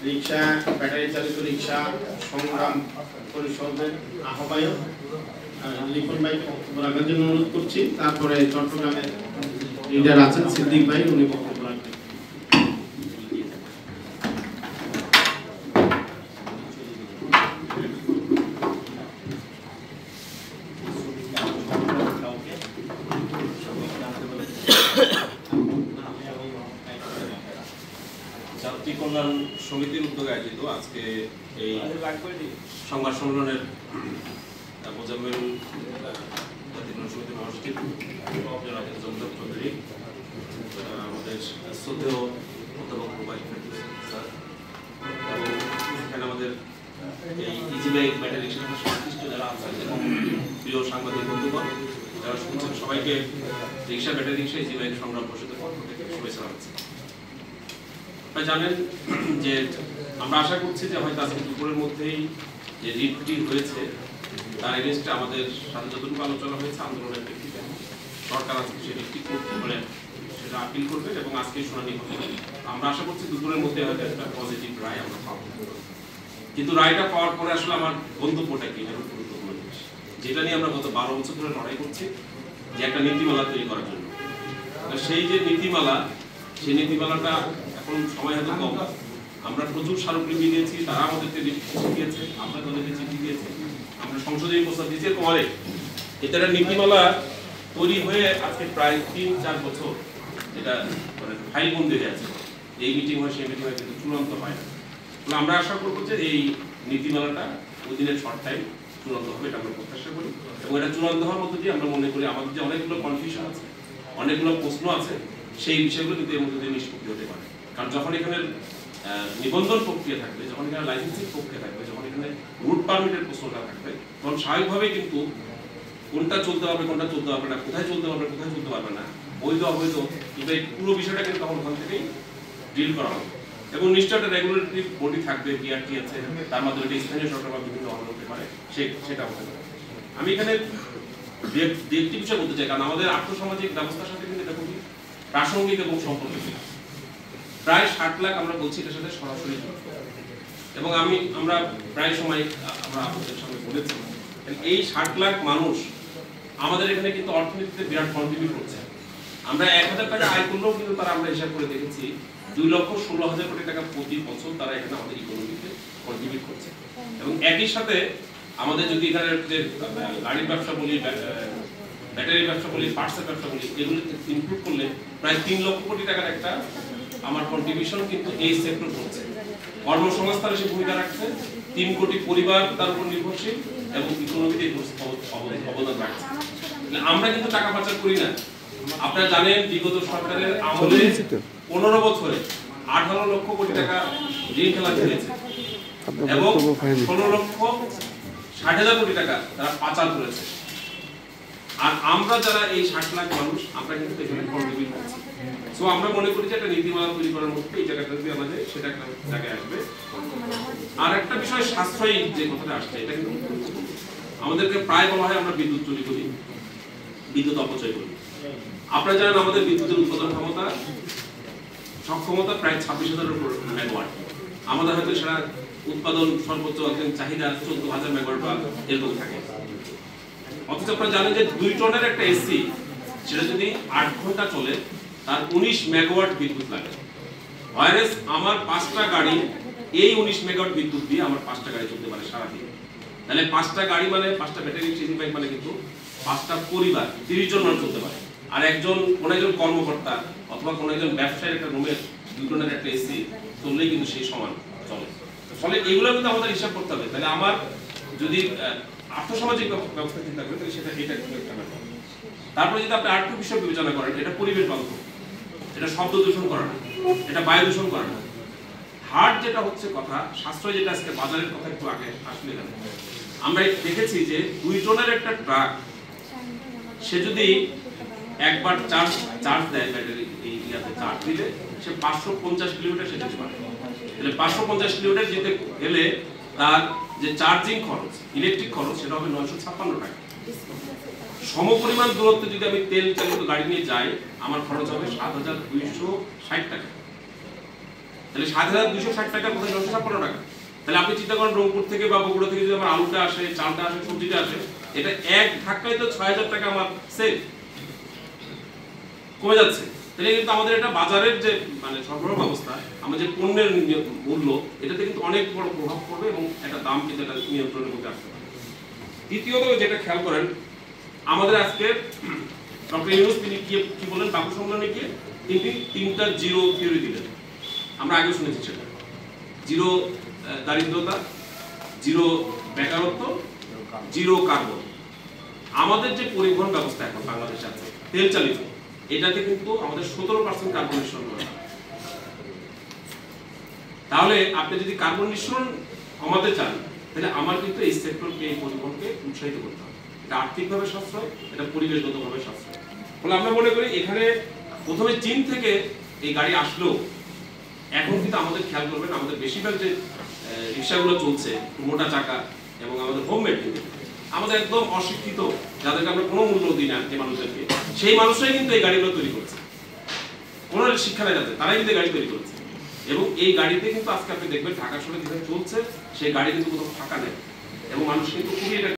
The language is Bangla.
রিক্সা ব্যাটারি চালিত রিক্সা সংগ্রাম পরিষদের আহ্বায়ক লিখন ভাইকে বক্তব্য রাখার জন্য অনুরোধ করছি। তারপরে চট্টগ্রামের লিডার আছেন সিদ্দিক ভাই, উনি বক্তব্য রাখবেন। যাত্রী কল্যাণ সমিতির উদ্যোগে আয়োজিত আজকে এই সংবাদ সম্মেলনের মোজাম্মেল জাতীয় কল্যাণ সমিতির মহাসচিব জমদার চৌধুরী, আমাদের শ্রদ্ধেয় অধ্যাপক স্যার, এবং এখানে আমাদের এই ইজিবাইক ব্যাটারি রিক্সা সংশ্লিষ্ট যারা আছেন এবং প্রিয় সাংবাদিক বন্ধুগণ যারা শুনছেন, সবাইকে রিক্সা ব্যাটারি রিক্সা ইজিবাইক সংগ্রাম পরিষদের পক্ষ থেকে শুভেচ্ছা জানাচ্ছি। আপনারা জানেন যে আমরা আশা করছি যে হয়তো আজকে দুপুরের মধ্যেই যে রিটটি হয়েছে তার এগেইনস্টে আমাদের সাথে যতটুকু আলোচনা হয়েছে আন্দোলনের প্রেক্ষিতে সরকার আজকে সেই রিটটি করতে বলে সেটা আপিল করবে এবং আজকে শুনানি হবে। আমরা আশা করছি দুপুরের মধ্যে হয়তো একটা পজিটিভ রায় আমরা পাবো। কিন্তু রায়টা পাওয়ার পরে আসলে আমার গন্তব্যটা কি, এটা গুরুত্বপূর্ণ জিনিস, যেটা নিয়ে আমরা গত 12 বছর ধরে লড়াই করছি, যে একটা নীতিমালা তৈরি করার জন্য। সেই যে নীতিমালা, সেই নীতিমালাটা এখন সময় হয়তো কম, আমরা প্রচুর স্মারকলিপি দিয়েছি, তারা আমাদেরকে চিঠি দিয়েছে, আমরা তাদেরকে চিঠি দিয়েছি, আমরা সংসদীয় প্রস্তাব দিয়েছি। পরে এটা একটা নীতিমালা তৈরি হয়ে আজকে প্রায় 3-4 বছর এটা মানে ফাইল বন্দি হয়ে আছে, এই মিটিং হয় সেই মিটিং হয়, কিন্তু চূড়ান্ত হয় না। আমরা আশা করবো যে এই নীতিমালাটা ওদিনের শর্ট টাইম চূড়ান্ত হবে, এটা আমরা প্রত্যাশা করি। এবং এটা চূড়ান্ত হওয়ার মধ্যে দিয়ে আমরা মনে করি আমাদের যে অনেকগুলো কনফিউশন আছে, অনেকগুলো প্রশ্ন আছে, সেই বিষয়গুলো কিন্তু এর মধ্যে দিয়ে নিষ্পত্তি হতে পারে। কারণ যখন এখানে নিবন্ধন প্রক্রিয়া থাকবে, যখন এখানে লাইসেন্সিং প্রক্রিয়া থাকবে, যখন এখানে রুট পারমিটের প্রশ্নটা থাকবে, তখন স্বাভাবিকভাবেই কিন্তু কোনটা চলতে পারবে, কোনটা চলতে পারবে না, কোথায় চলতে পারবে, কোথায় চলতে পারবে না, বৈধ অবৈধ, কিন্তু এই পুরো বিষয়টা কিন্তু তখন ওখান থেকেই ডিল করা হবে। এবং নিশ্চয় একটা রেগুলেটরি বডি থাকবে, বিআরটি আছে, তার মাধ্যমে এটা স্থানীয় সরকার বা বিভিন্ন অর্ডার হতে পারে, সেটা হতে পারে। আমি এখানে একটি বিষয় বলতে চাই, কারণ আমাদের আর্থসামাজিক ব্যবস্থার সাথে কিন্তু এটা খুবই প্রাসঙ্গিক এবং সম্পর্কিত। প্রায় 60 লাখ আমরা বলছি এটার সাথে সরাসরি যুক্ত, এবং আমরা প্রায় সময় আমরা আপনাদের সামনে বলেছি এই 60 লাখ মানুষ আমাদের এখানে কিন্তু অর্থনীতিতে বিরাট কন্ট্রিবিউট করছে। আমরা 1000 টাকা আয় করলেও কিন্তু তারা, আমরা হিসাব করে দেখেছি, 2,16,000 কোটি টাকা প্রতি বছর তারা এখানে আমাদের ইকোনমিতে কন্ট্রিবিউট করছে। এবং একই সাথে আমাদের যদি এখানে যে গাড়ির ব্যবসা বলি, ব্যাটারি ব্যবসা বলি, পার্টসের ব্যবসা বলি, এগুলো ইনক্লুড করলে প্রায় 3 লক্ষ কোটি টাকার একটা আমার কন্ট্রিবিউশন কিন্তু এই সেক্টর করছে। কর্মসংস্থানে সে ভূমিকা রাখছে, 3 কোটি পরিবার তার উপর নির্ভরশীল এবং ইকোনমিতে অবদান রাখছে। আমরা কিন্তু টাকা পাচার করি না। আপনারা জানেন বিগত সরকারের আমলে 15 বছরে 18 লক্ষ কোটি টাকা ঋণ খেলাপি হয়েছে এবং 16,60,000 কোটি টাকা তারা পাচার করেছে। আর আমরা যারা এই 60 লাখ মানুষ, আমরা কিন্তু এখানে কন্ট্রিবিউট করছি। সো আমরা মনে করি যে একটা নীতিমালা তৈরি করার মধ্যে এই জায়গাটা যদি আমাদের সেটা একটা জায়গায় আসবে। আর একটা বিষয়, সাশ্রয়ী যে কথাটা আসছে, এটা কিন্তু আমাদেরকে প্রায় বলা হয় আমরা বিদ্যুৎ চুরি করি, বিদ্যুৎ অপচয় করি। আপনারা জানেন আমাদের বিদ্যুতের উৎপাদন ক্ষমতা সক্ষমতা প্রায় 26,000-এর উপর মেগাওয়াট। আমাদের হয়তো সেটা উৎপাদন সর্বোচ্চ চাহিদা 14,000 মেগাওয়াট বা এরকম থাকে। অথচ আপনারা জানেন যে 2 টনের একটা এসি, সেটা যদি 8 ঘন্টা চলে তার 19 মেগাওয়াট বিদ্যুৎ লাগে। ওয়ারেস আমার 5টা গাড়ি এই 19 মেগাওয়াট বিদ্যুৎ দিয়ে আমার 5টা গাড়ি চলতে পারে সারাদিন। তাহলে 5টা গাড়ি মানে 5টা ব্যাটারি রিক্সা বাইক মানে কিন্তু 5টা পরিবার 30 জন মানুষ চলতে পারে। আর কোন একজন কর্মকর্তা অথবা কোন একজন ব্যবসায়ীর একটা রুমের 2 টনের একটা এসি চললেই কিন্তু সেই সমান চলে। ফলে এগুলো কিন্তু আমাদের হিসাব করতে হবে। তাহলে আমার যদি আর্থসামাজিক ব্যবস্থা চিন্তা করি তাহলে সেটা এটা একটা ব্যাপার। তারপরে যদি আপনি আরেকটু বিষয় বিবেচনা করেন, এটা পরিবেশ বান্ধব, এটা শব্দ দূষণ করে না, এটা বায়ু দূষণ করে না। হার্ড যেটা হচ্ছে কথা, সাশ্রয় যেটা আজকে বাজারের কথা একটু আগে আসলে আমরা দেখেছি যে 2 টনের একটা ট্রাক সে যদি একবার চার্জ দেয়, ব্যাটারি এই ইয়াতে চার্জ দিলে সে 550 কিলোমিটার সে যেতে পারে। তাহলে 550 কিলোমিটার যেতে গেলে তার যে চার্জিং খরচ, ইলেকট্রিক খরচ, সেটা হবে 956 টাকা। সমপরিমাণ দূরত্বে যদি আমি তেল চালিত গাড়ি নিয়ে যাই আমার খরচ হবে ৭,২৬০ টাকা। তাহলে ৭,২৬০ টাকা কোথায় ৯৫৬ টাকা। তাহলে আপনি চিন্তা করেন রংপুর থেকে বা বগুড়া থেকে যদি আমার আলুটা আসে, চালটা আসে, সবজিটা আসে, এটা এক ধাক্কায় তো ৬,০০০ টাকা আমার সেভ কমে যাচ্ছে। তাহলে কিন্তু আমাদের এটা বাজারের যে মানে সরবরাহ ব্যবস্থা, আমাদের যে পণ্যের মূল্য, এটাতে কিন্তু অনেক বড় প্রভাব পড়বে এবং একটা দাম কিন্তু এটা নিয়ন্ত্রণের মধ্যে আসতে পারে। দ্বিতীয়ত যেটা খেয়াল করেন, আমাদের আজকে ডক্টর ইউনূস তিনি কি বলেন বাকু সম্মেলনে গিয়ে তিনি ৩টা জিরো থিওরি দিলেন। আমরা আগে শুনেছি সেটা, জিরো দারিদ্রতা, জিরো বেকারত্ব, জিরো কার্বন। আমাদের যে পরিবহন ব্যবস্থা এখন বাংলাদেশে আছে তেল চালিত, এটাতে কিন্তু আমাদের 17% কার্বন নিঃসরণ করা। তাহলে আপনি যদি কার্বন নিঃসরণ কমাতে চান তাহলে আমার কিন্তু এই সেক্টরকে, এই পরিবহনকে উৎসাহিত করতে হবে। এটা আর্থিকভাবে সাশ্রয়, এটা পরিবেশগতভাবে সাশ্রয়। ফলে আমরা মনে করি এখানে প্রথমে চীন থেকে এই গাড়ি আসলেও এখন কিন্তু আমাদের খেয়াল করবেন আমাদের বেশিরভাগ যে রিক্সাগুলো চলছে মোটা চাকা এবং আমাদের হোমমেড, কিন্তু আমাদের একদম অশিক্ষিত, যাদেরকে আমরা কোনো মূল্য দিই না যে মানুষদেরকে, সেই মানুষরাই কিন্তু এই গাড়িগুলো তৈরি করছে। কোনো শিক্ষা নেই যাচ্ছে, তারাই কিন্তু গাড়ি তৈরি করেছে। এবং এই গাড়িতে কিন্তু আজকে আপনি দেখবেন ঢাকা শহরে যেভাবে চলছে সেই গাড়ি কিন্তু কোথাও ফাঁকা নেই এবং মানুষ কিন্তু খুবই এটা